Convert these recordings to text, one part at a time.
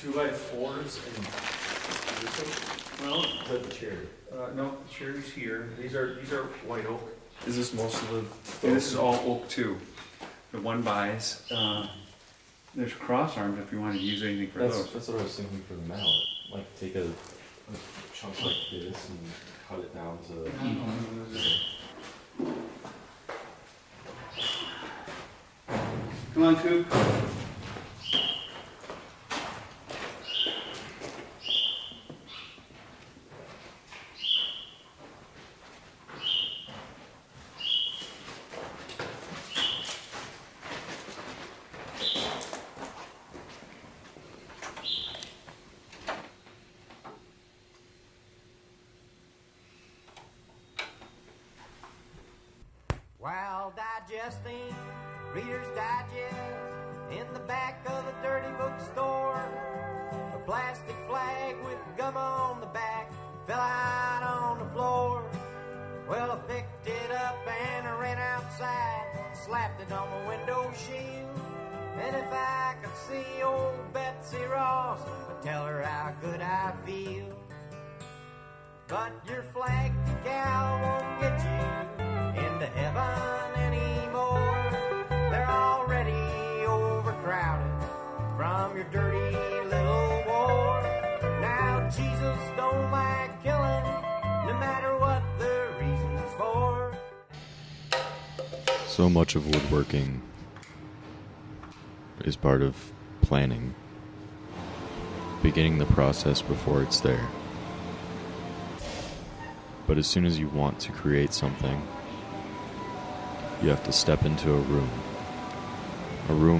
2x4s and Well, put the chair. no, the chair's here. These are white oak. Is this most of the... And this is all oak too. The one buys. There's cross arms if you want to use anything for those. That's what I was thinking for the mallet. Like take a chunk like this and cut it down to... Come on, Coop. While digesting Reader's Digest in the back of a dirty bookstore, a plastic flag with gum on the back fell out on the floor. Well, I picked it up and I ran outside, slapped it on my window shield. And if I could see old Betsy Ross, I'd tell her how good I feel. But your flag decal won't get you into heaven anymore. They're already overcrowded from your dirty little war. Now Jesus don't like killing, no matter what the reasons for. So much of woodworking is part of planning, beginning the process before it's there. But as soon as you want to create something, you have to step into a room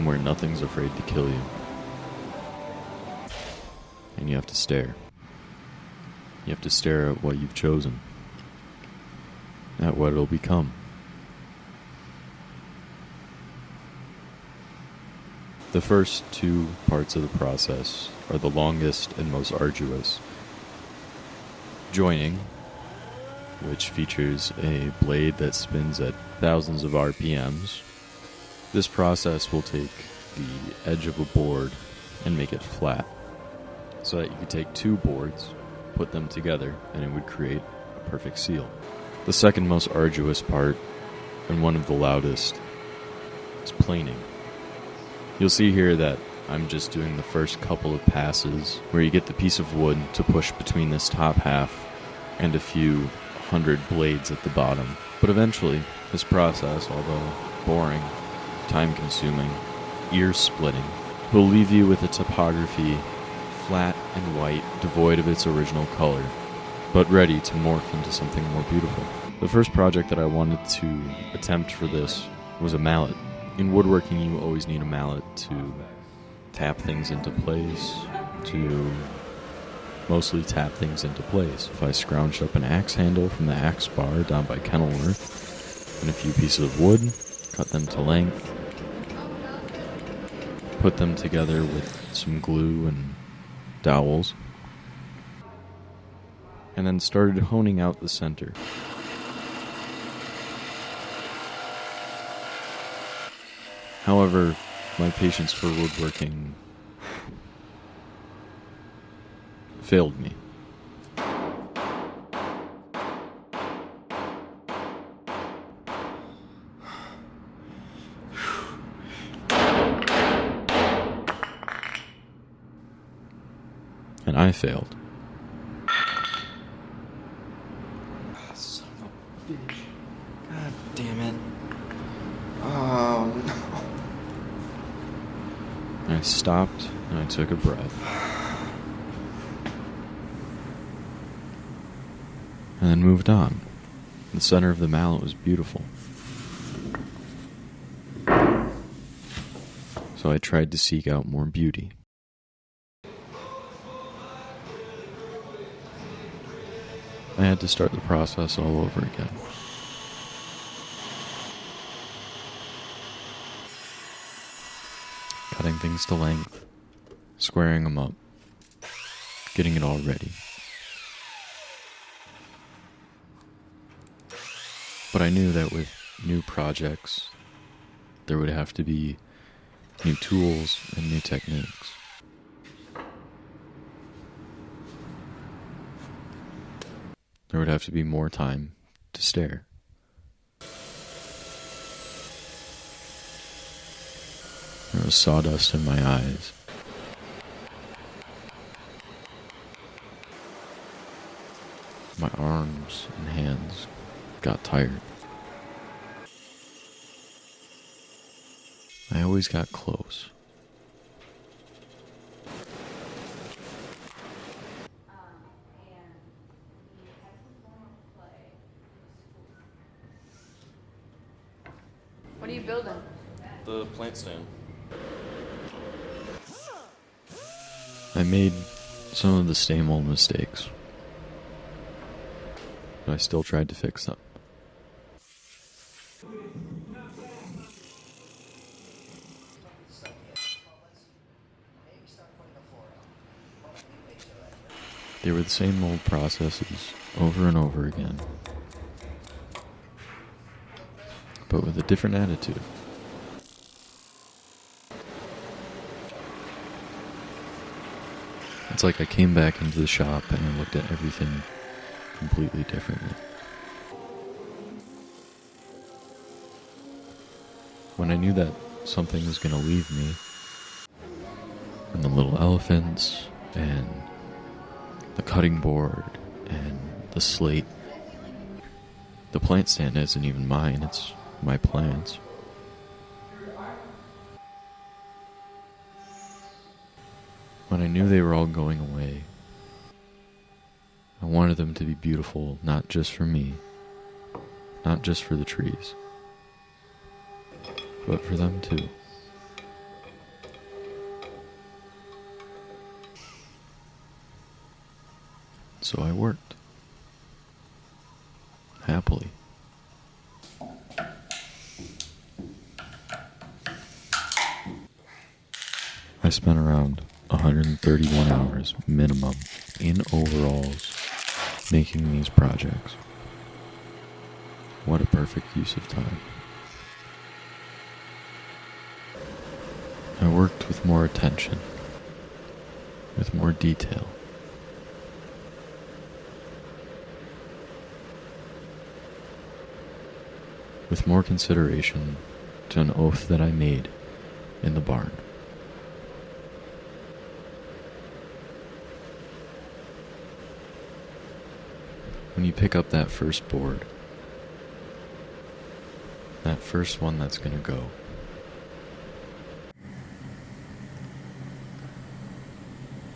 where nothing's afraid to kill you. And you have to stare. You have to stare at what you've chosen, at what it'll become. The first two parts of the process are the longest and most arduous. Joining, which features a blade that spins at thousands of RPMs. This process will take the edge of a board and make it flat, so that you could take two boards, put them together, and it would create a perfect seal. The second most arduous part, and one of the loudest, is planing. You'll see here that I'm just doing the first couple of passes where you get the piece of wood to push between this top half and a few hundred blades at the bottom. But eventually, this process, although boring, time-consuming, ear-splitting, will leave you with a topography flat and white, devoid of its original color, but ready to morph into something more beautiful. The first project that I wanted to attempt for this was a mallet. In woodworking, you always need a mallet to tap things into place, to mostly tap things into place. If I scrounged up an axe handle from the axe bar down by Kenilworth, and a few pieces of wood, cut them to length, put them together with some glue and dowels, and then started honing out the center. However, my patience for woodworking failed me. And I failed. Son of a bitch. God damn it. Oh no. I stopped and I took a breath. And then moved on. The center of the mallet was beautiful. So I tried to seek out more beauty. I had to start the process all over again. Cutting things to length, squaring them up, getting it all ready. But I knew that with new projects, there would have to be new tools and new techniques. there would have to be more time to stare. There was sawdust in my eyes. My arms and hands got tired. I always got close. What are you building? The plant stand. I made some of the same old mistakes, but I still tried to fix them. They were the same old processes over and over again, but with a different attitude. It's like I came back into the shop and I looked at everything completely differently. When I knew that something was going to leave me, and the little elephants, and the cutting board, and the slate, the plant stand isn't even mine, it's my plants. When I knew they were all going away, I wanted them to be beautiful, not just for me, not just for the trees, but for them too. So I worked. Happily. I spent around 131 hours minimum in overalls making these projects. What a perfect use of time. I worked with more attention, with more detail. With more consideration to an oath that I made in the barn. When you pick up that first board, that first one that's going to go,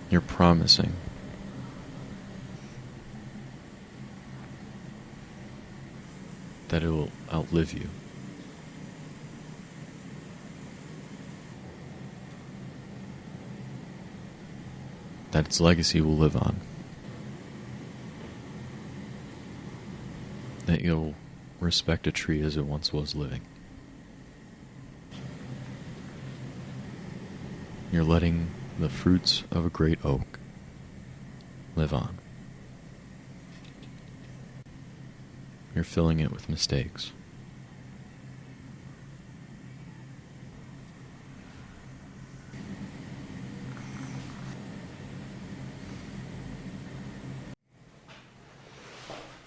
you're promising that it will outlive you. That its legacy will live on. That you'll respect a tree as it once was living. You're letting the fruits of a great oak live on. You're filling it with mistakes.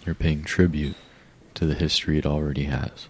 You're paying tribute to the history it already has.